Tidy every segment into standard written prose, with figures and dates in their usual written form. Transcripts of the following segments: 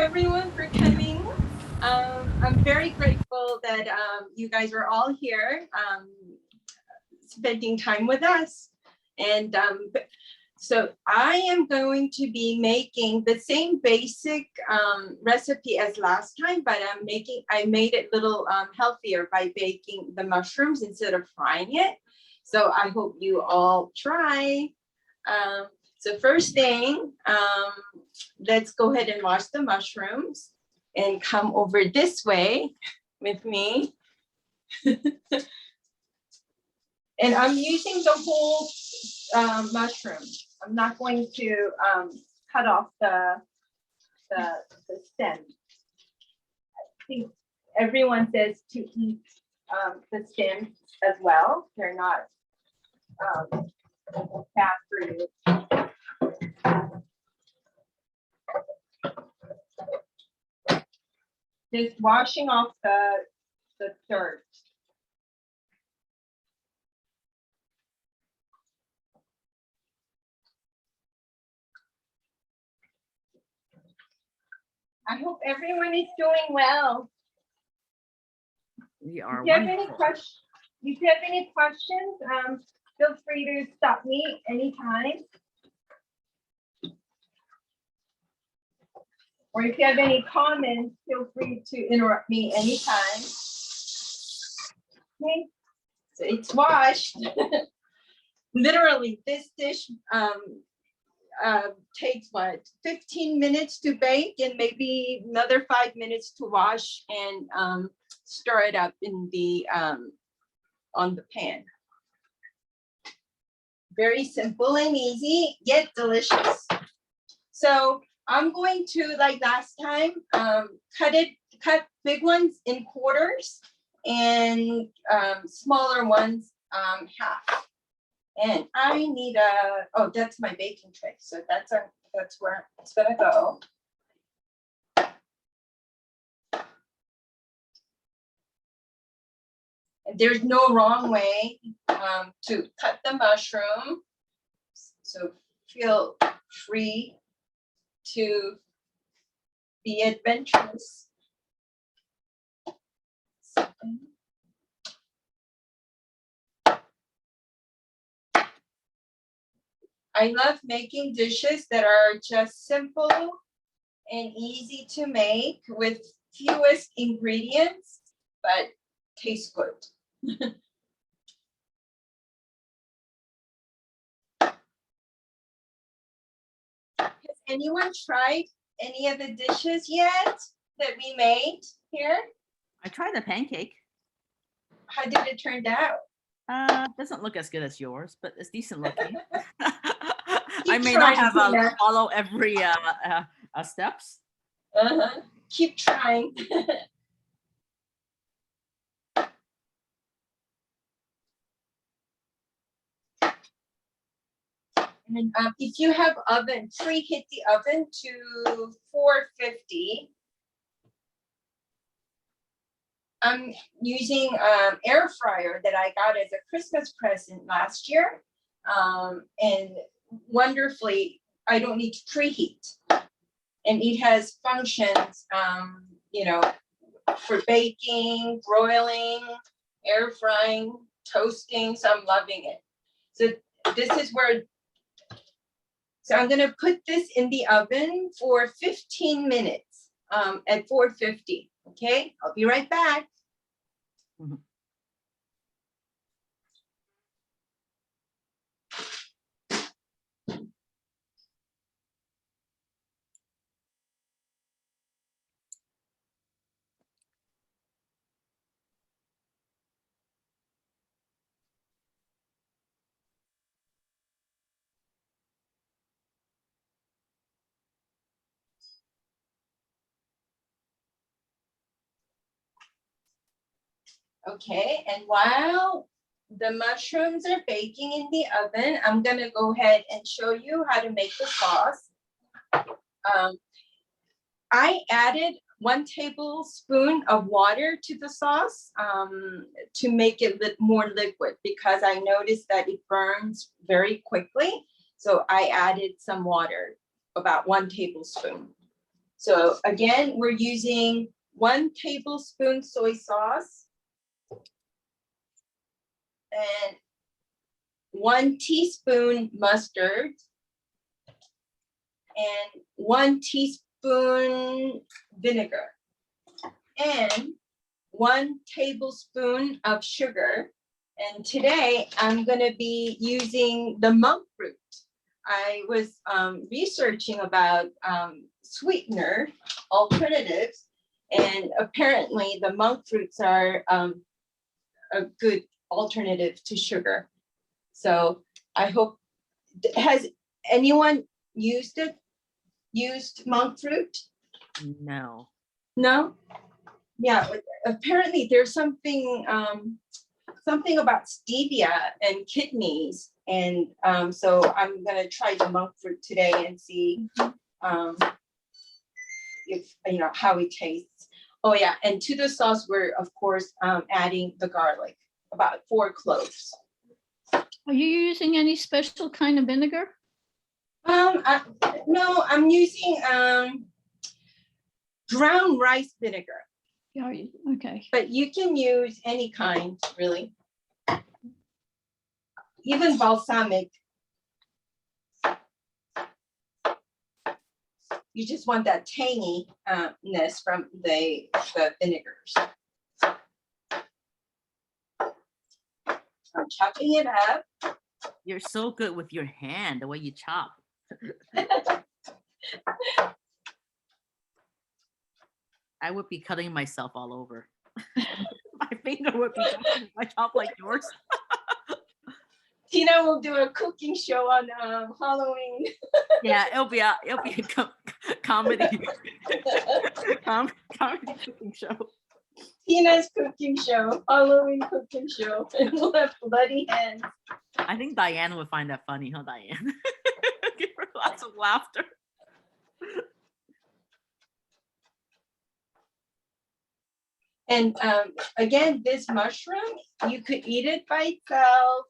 everyone for coming. I'm very grateful that you guys are all here spending time with us. And so I am going to be making the same basic recipe as last time, but I made it a little healthier by baking the mushrooms instead of frying it. So I hope you all try. So first thing, let's go ahead and wash the mushrooms and come over this way with me. And I'm using the whole mushroom. I'm not going to cut off the stem. I think everyone says to eat the stems as well. They're not bad for you. Just washing off the dirt. I hope everyone is doing well. We are. If you have any questions, feel free to stop me anytime. Or if you have any comments, feel free to interrupt me anytime. Okay, so it's washed. Literally, this dish takes what, 15 minutes to bake and maybe another 5 minutes to wash and stir it up in the on the pan. Very simple and easy, yet delicious. So I'm going to, like last time, cut big ones in quarters and smaller ones half. And I need oh, that's my baking tray. So that's where it's gonna go. And there's no wrong way to cut the mushroom. So feel free to be adventurous. I love making dishes that are just simple and easy to make with fewest ingredients, but taste good. Has anyone tried any of the dishes yet that we made here? I tried the pancake. How did it turn out? Doesn't look as good as yours, but it's decent looking. Keep I may not trying, have Tina. follow every steps. Keep trying. And if you have oven, preheat the oven to 450. I'm using air fryer that I got as a Christmas present last year. And wonderfully, I don't need to preheat. And it has functions, you know, for baking, broiling, air frying, toasting. So I'm loving it. So this is where, so I'm gonna put this in the oven for 15 minutes at 450. Okay, I'll be right back. Mm-hmm. Okay, and while the mushrooms are baking in the oven, I'm gonna go ahead and show you how to make the sauce. I added 1 tablespoon of water to the sauce to make it more liquid because I noticed that it burns very quickly. So I added some water, about 1 tablespoon. So again, we're using 1 tablespoon soy sauce and 1 teaspoon mustard and 1 teaspoon vinegar and 1 tablespoon of sugar. And today I'm gonna be using the monk fruit. I was researching about sweetener alternatives, and apparently the monk fruits are a good alternative to sugar. So I hope, has anyone used monk fruit? No. No? Yeah, apparently there's something about stevia and kidneys. And so I'm gonna try the monk fruit today and see if, how it tastes. Oh yeah, and to the sauce, we're of course adding the garlic, about 4 cloves. Are you using any special kind of vinegar? No, I'm using brown rice vinegar, Yeah, okay. but you can use any kind, really. Even balsamic. You just want that tanginess from the vinegars. I'm chopping it up. You're so good with your hand, the way you chop. I would be cutting myself all over. My finger would be chopping if I chop like yours. Tina will do a cooking show on Halloween. Yeah, it'll be a comedy comedy cooking show. Tina's cooking show, Halloween cooking show, and we'll have bloody hands. I think Diane would find that funny, huh, Diane? Give her lots of laughter. And again, this mushroom, you could eat it by itself.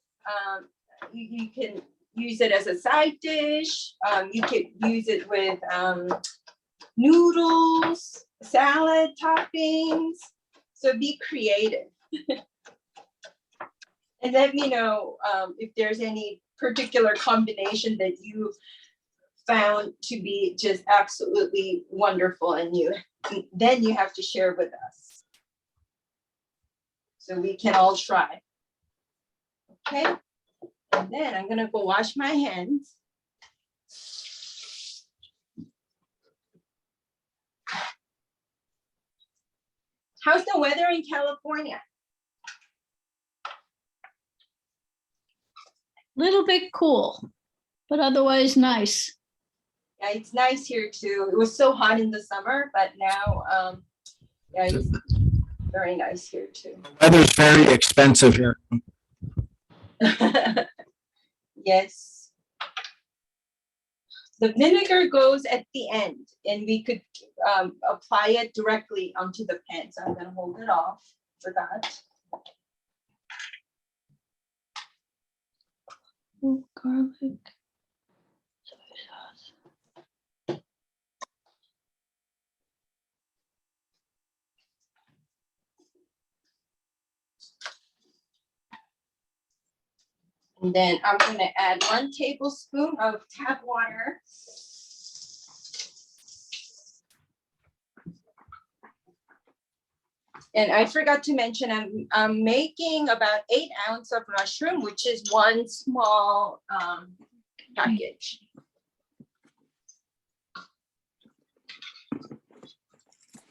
You can use it as a side dish. You could use it with noodles, salad toppings. So be creative. And let me know if there's any particular combination that you found to be just absolutely wonderful, and then you have to share with us, so we can all try. Okay, and then I'm gonna go wash my hands. How's the weather in California? Little bit cool, but otherwise nice. Yeah, it's nice here too. It was so hot in the summer, but now, yeah, it's very nice here too. The weather's very expensive here. Yes. The vinegar goes at the end, and we could apply it directly onto the pan. So I'm gonna hold it off, forgot. Oh, garlic. Soy sauce. And then I'm gonna add 1 tablespoon of tap water. And I forgot to mention, I'm making about 8 ounces of mushroom, which is 1 small package.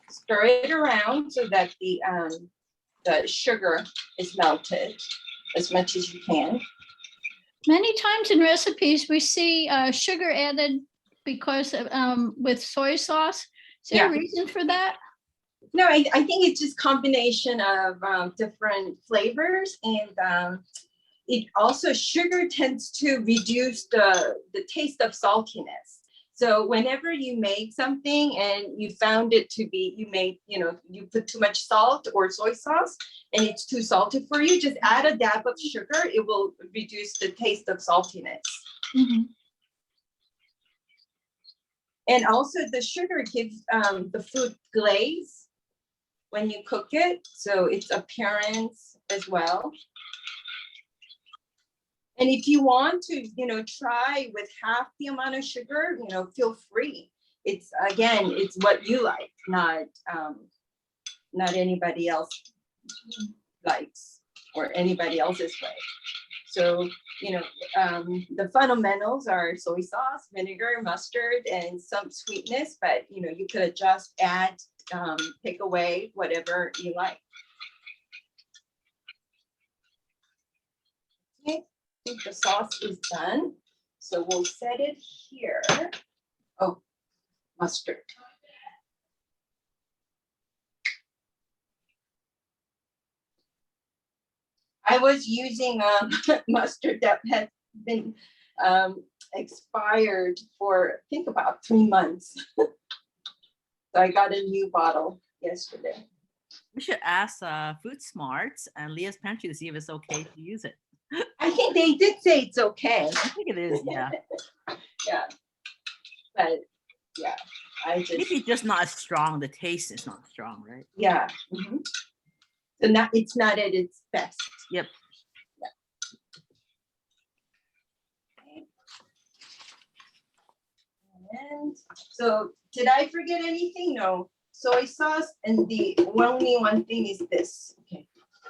Stir it around so that the sugar is melted as much as you can. Many times in recipes, we see sugar added because of, with soy sauce. Is there a reason for that? No, I think it's just combination of different flavors, and it also, sugar tends to reduce the taste of saltiness. So whenever you make something and you found it to be, you put too much salt or soy sauce and it's too salty for you, just add a dab of sugar. It will reduce the taste of saltiness. Mm-hmm. And also the sugar gives the food glaze when you cook it, so its appearance as well. And if you want to, try with half the amount of sugar, feel free. It's again, it's what you like, not anybody else likes or anybody else's way. So, the fundamentals are soy sauce, vinegar, mustard, and some sweetness, but you could adjust, add, take away whatever you like. Okay, I think the sauce is done. So we'll set it here. Oh, mustard. I was using mustard that had been expired for, I think, about 3 months. So I got a new bottle yesterday. We should ask Food Smarts and Leah's Pantry to see if it's okay to use it. I think they did say it's okay. I think it is, yeah. Yeah. But yeah, Maybe just not as strong. The taste is not strong, right? yeah. Mhm. So it's not at its best. Yep. Yeah. Okay. And so did I forget anything? No. Soy sauce, and the only one thing is this. Okay.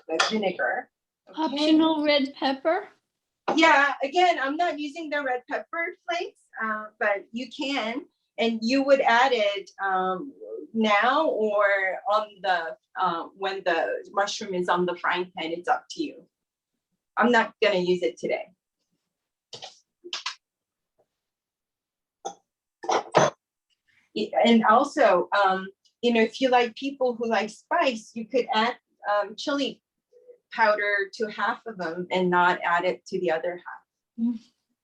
The vinegar. Okay. Optional red pepper. Yeah, again, I'm not using the red pepper flakes, but you can, and you would add it now or on the when the mushroom is on the frying pan. It's up to you. I'm not gonna use it today. And also, if you like people who like spice, you could add chili powder to half of them and not add it to the other half.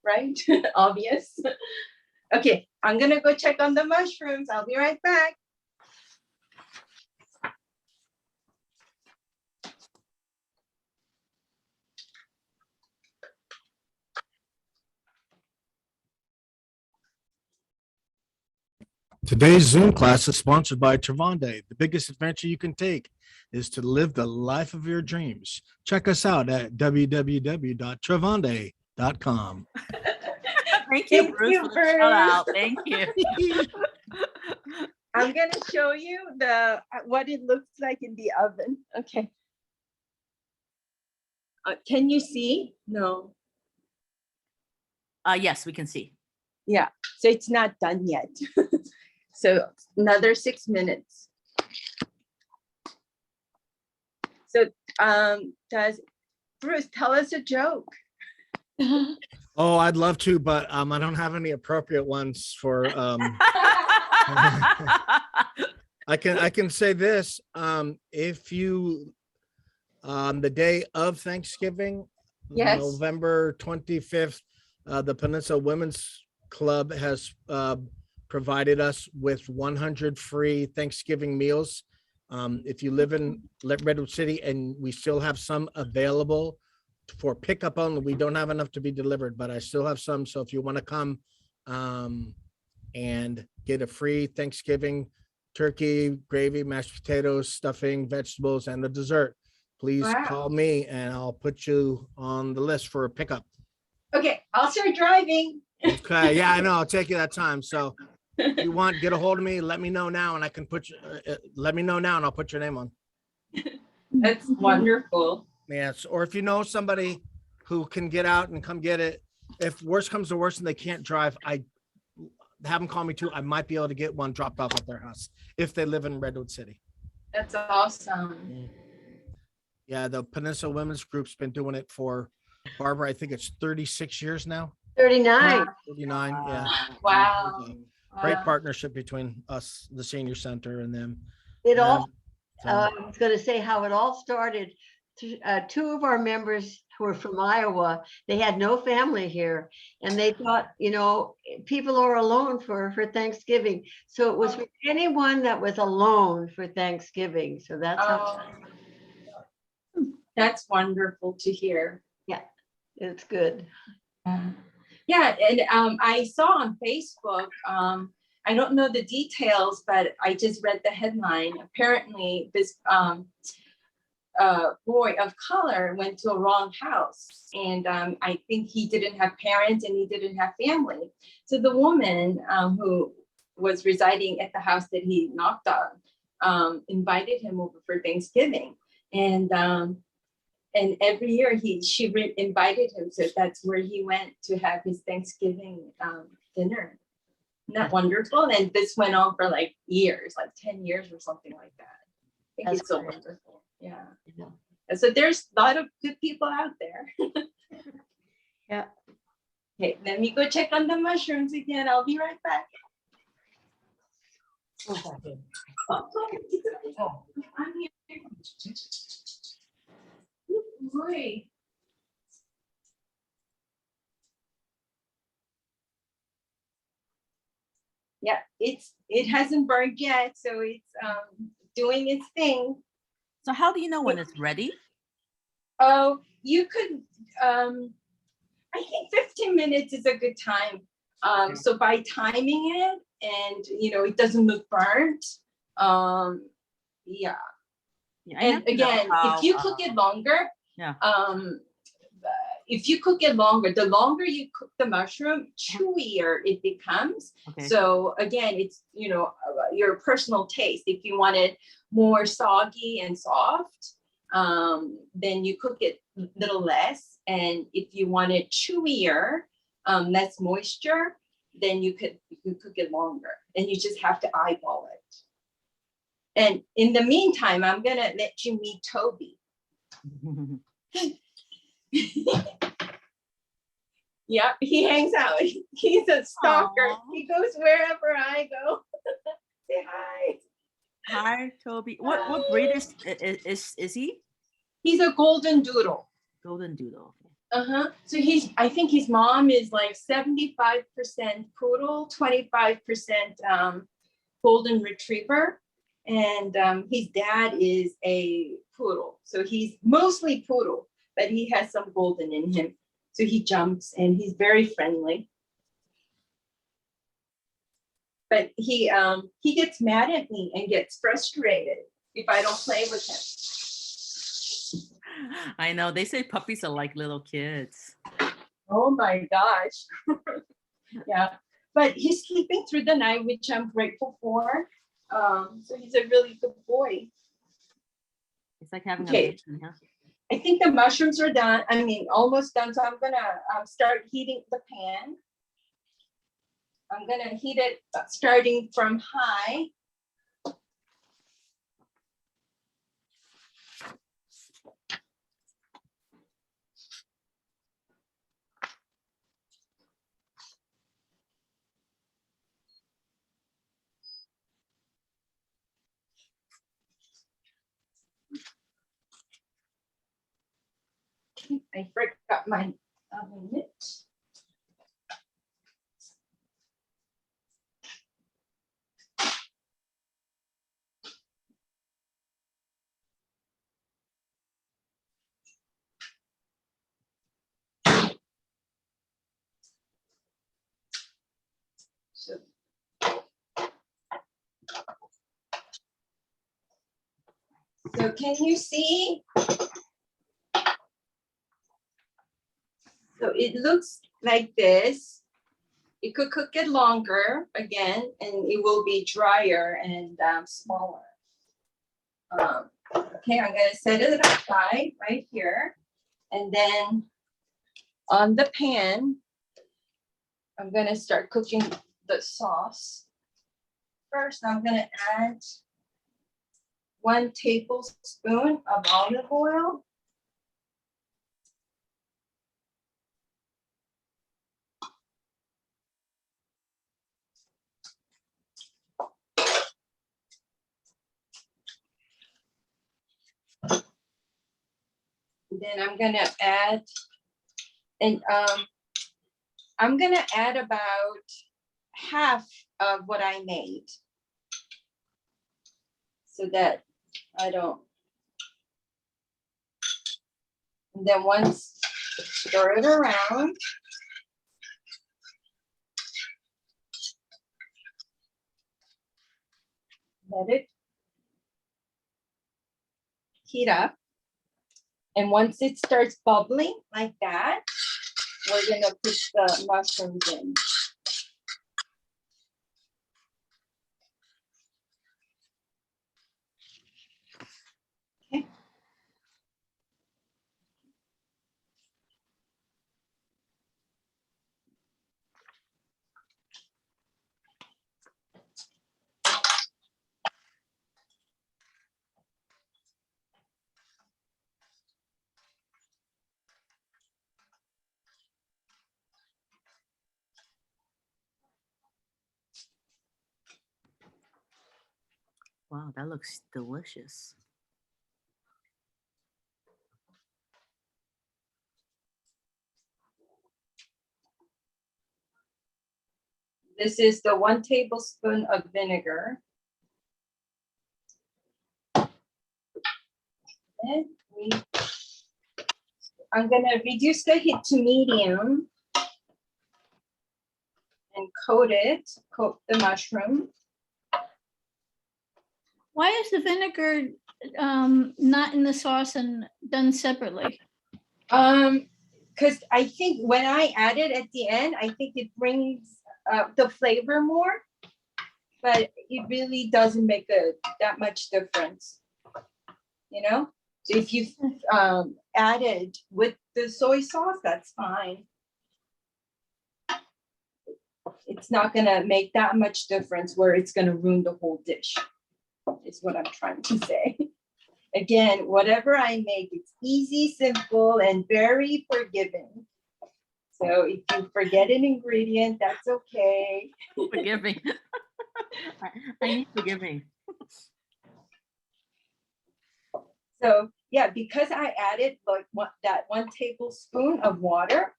Right? Obvious. Okay, I'm gonna go check on the mushrooms. I'll be right back. Today's Zoom class is sponsored by Travando. The biggest adventure you can take is to live the life of your dreams. Check us out at www.travando.com. Thank you, Thank Bruce, you, for the Bruce. shout out. Thank you. I'm gonna show you what it looks like in the oven. Okay. Can you see? No. Yes, we can see. Yeah, so it's not done yet. So another 6 minutes. So does Bruce tell us a joke? Oh, I'd love to, but I don't have any appropriate ones for I can say this. If you on the day of Thanksgiving, Yes. November 25th, the Peninsula Women's Club has provided us with 100 free Thanksgiving meals. If you live in Redwood City, and we still have some available for pickup only. We don't have enough to be delivered, but I still have some. So if you want to come and get a free Thanksgiving turkey, gravy, mashed potatoes, stuffing, vegetables, and a dessert, please Wow. call me and I'll put you on the list for a pickup. Okay, I'll start driving. Okay, yeah, I know. I'll take you that time. So if you want, get a hold of me. Let me know now, and I can put you. Let me know now, and I'll put your name on. That's wonderful. Yes, or if you know somebody who can get out and come get it. If worse comes to worse and they can't drive, I have them call me too. I might be able to get one dropped off at their house if they live in Redwood City. That's awesome. Yeah, the Peninsula Women's Group's been doing it for, Barbara, I think it's 36 years now. 39. 39, yeah. Wow. Great Wow. partnership between us, the senior center, and them. It all, So, I was going to say how it all started. Two of our members who are from Iowa, they had no family here, and they thought, people are alone for Thanksgiving. So it was for anyone that was alone for Thanksgiving. So that's how That's wonderful to hear. it's good. Yeah, and I saw on Facebook I don't know the details, but I just read the headline. Apparently, this boy of color went to a wrong house, and I think he didn't have parents and he didn't have family. So the woman who was residing at the house that he knocked on invited him over for Thanksgiving, and every year she invited him, so that's where he went to have his Thanksgiving dinner. Isn't that wonderful? And this went on for like years, like 10 years or something like that. I think That's it's so great. wonderful. Yeah. Yeah. And so there's a lot of good people out there. Yeah. Okay, let me go check on the mushrooms again. I'll be right back. Oh, I'm here. Boy. Yeah, it hasn't burned yet, so it's doing its thing. So how do you know when it's ready? Oh, you could I think 15 minutes is a good time. So by timing it and it doesn't look burnt. Yeah. Yeah, I And have to know again, how, if you cook it longer, yeah. if you cook it longer, the longer you cook the mushroom, chewier it becomes. Okay. So again, it's your personal taste. If you want it more soggy and soft, then you cook it a little less. And if you want it chewier, less moisture, then you could cook it longer. And you just have to eyeball it. And in the meantime, I'm gonna let you meet Toby. Yeah, he hangs out. He's a stalker. Aw. He goes wherever I go. Say hi. Hi, Toby. What breed is he? He's a golden doodle. Golden Doodle. Uh-huh. So I think his mom is like 75% poodle, 25% golden retriever. And his dad is a poodle. So he's mostly poodle, but he has some golden in him. So he jumps and he's very friendly. But he gets mad at me and gets frustrated if I don't play with him. I know. They say puppies are like little kids. Oh my gosh. Yeah. But he's sleeping through the night, which I'm grateful for. So he's a really good boy. It's like having Okay. a baby, huh? I think the mushrooms are done. I mean, almost done. So I'm gonna start heating the pan. I'm gonna heat it starting from high. I forgot my oven mitt. So can you see? So it looks like this. You could cook it longer again, and it will be drier and smaller. Okay, I'm gonna set it aside right here. And then on the pan, I'm gonna start cooking the sauce. First, I'm gonna add 1 tablespoon of olive oil. Then I'm gonna add, and I'm gonna add about half of what I made, so that I don't. And then once, stir it around. let it heat up. And once it starts bubbling like that, we're gonna put the mushrooms in. Okay. Wow, that looks delicious. This is the 1 tablespoon of vinegar. And I'm gonna reduce the heat to medium and coat the mushroom. Why is the vinegar not in the sauce and done separately? Because I think when I add it at the end, I think it brings the flavor more, but it really doesn't make that much difference. You know, so if you add it with the soy sauce, that's fine. It's not gonna make that much difference where it's gonna ruin the whole dish, is what I'm trying to say. Again, whatever I make, it's easy, simple, and very forgiving. So if you forget an ingredient, that's okay. Forgiving. I need forgiving. So yeah, because I added like that 1 tablespoon of water,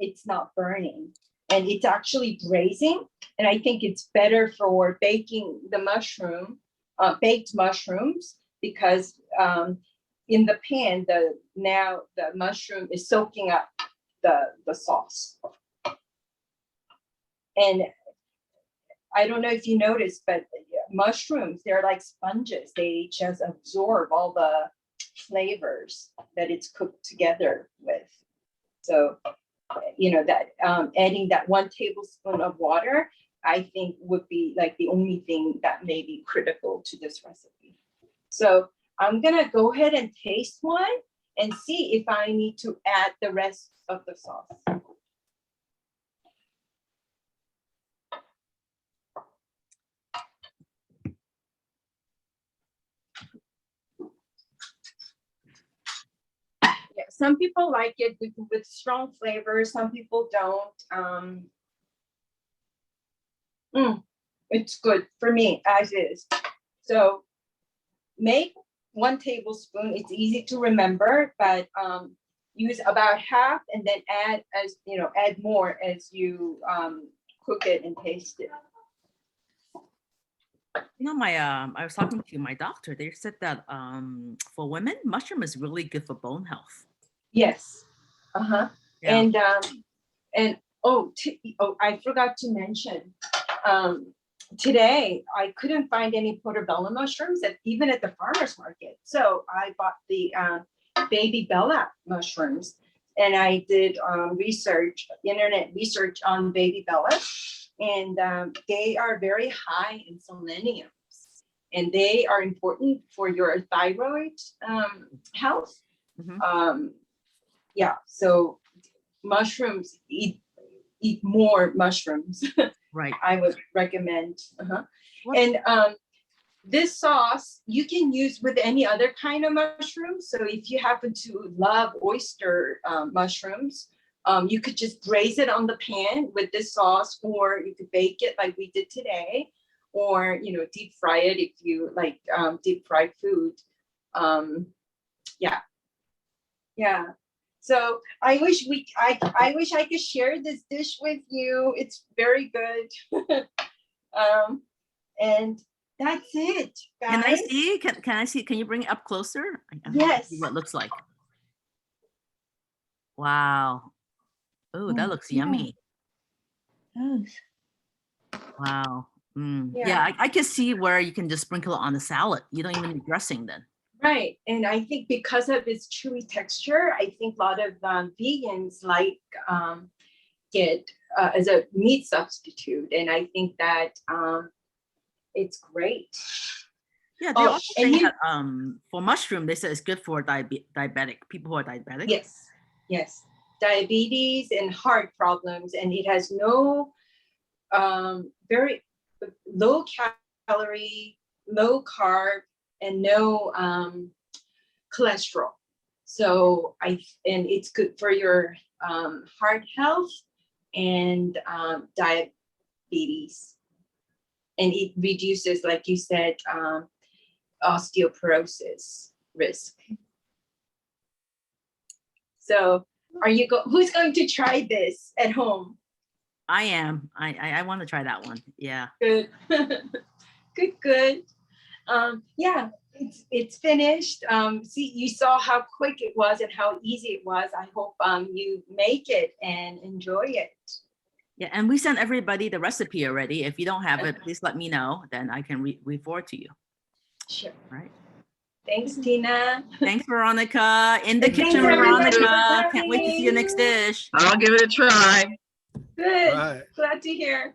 it's not burning and it's actually braising. And I think it's better for baking the baked mushrooms, because in the pan, now the mushroom is soaking up the sauce. And I don't know if you noticed, but mushrooms, they're like sponges. They just absorb all the flavors that it's cooked together with. So, you know, that adding that 1 tablespoon of water, I think would be like the only thing that may be critical to this recipe. So I'm gonna go ahead and taste one and see if I need to add the rest of the sauce. Yeah, some people like it with strong flavor. Some people don't. It's good for me as is. So make 1 tablespoon. It's easy to remember, but use about half and then add more as you cook it and taste it. You know, I was talking to my doctor. They said that for women, mushroom is really good for bone health. Yes. Uh-huh. Yeah. And I forgot to mention, today I couldn't find any portobello mushrooms even at the farmer's market. So I bought the baby bella mushrooms, and I did internet research on baby bella, and they are very high in selenium, and they are important for your thyroid health. Mhm. Yeah, so mushrooms, eat more mushrooms. Right. I would recommend. What- And this sauce you can use with any other kind of mushroom. So if you happen to love oyster mushrooms, you could just braise it on the pan with this sauce, or you could bake it like we did today, or deep fry it if you like deep fried food. Yeah. So I wish I could share this dish with you. It's very good. And that's it, Can I guys. see? Can I see? Can you bring it up closer? I wanna Yes. see what it looks like. Wow. Oh, that looks yeah. yummy. Yes. Wow. Yeah, I can see where you can just sprinkle it on the salad. You don't even need dressing then. Right, and I think because of its chewy texture, I think a lot of vegans like it as a meat substitute, and I think that it's great. Yeah, they Oh, also and say you- that for mushroom, they say it's good for diabetic people who are diabetic. Yes, diabetes and heart problems, and it has no very low calorie, low carb, and no cholesterol. So and it's good for your heart health and diabetes, and it reduces, like you said, osteoporosis risk. So who's going to try this at home? I am. I want to try that one. Yeah. Good. Good. Yeah, it's finished. See, you saw how quick it was and how easy it was. I hope you make it and enjoy it. Yeah, and we sent everybody the recipe already. If you don't have it, please let me know. Then I can re-forward to you. Sure. All right. Thanks, Tina. Thanks, Veronica. In the Thanks, kitchen, everybody, for Veronica. Can't wait to see your coming. next dish. I'll give it a try. Good. Right. Glad to hear.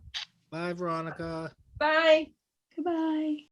Bye, Veronica. Bye. Goodbye.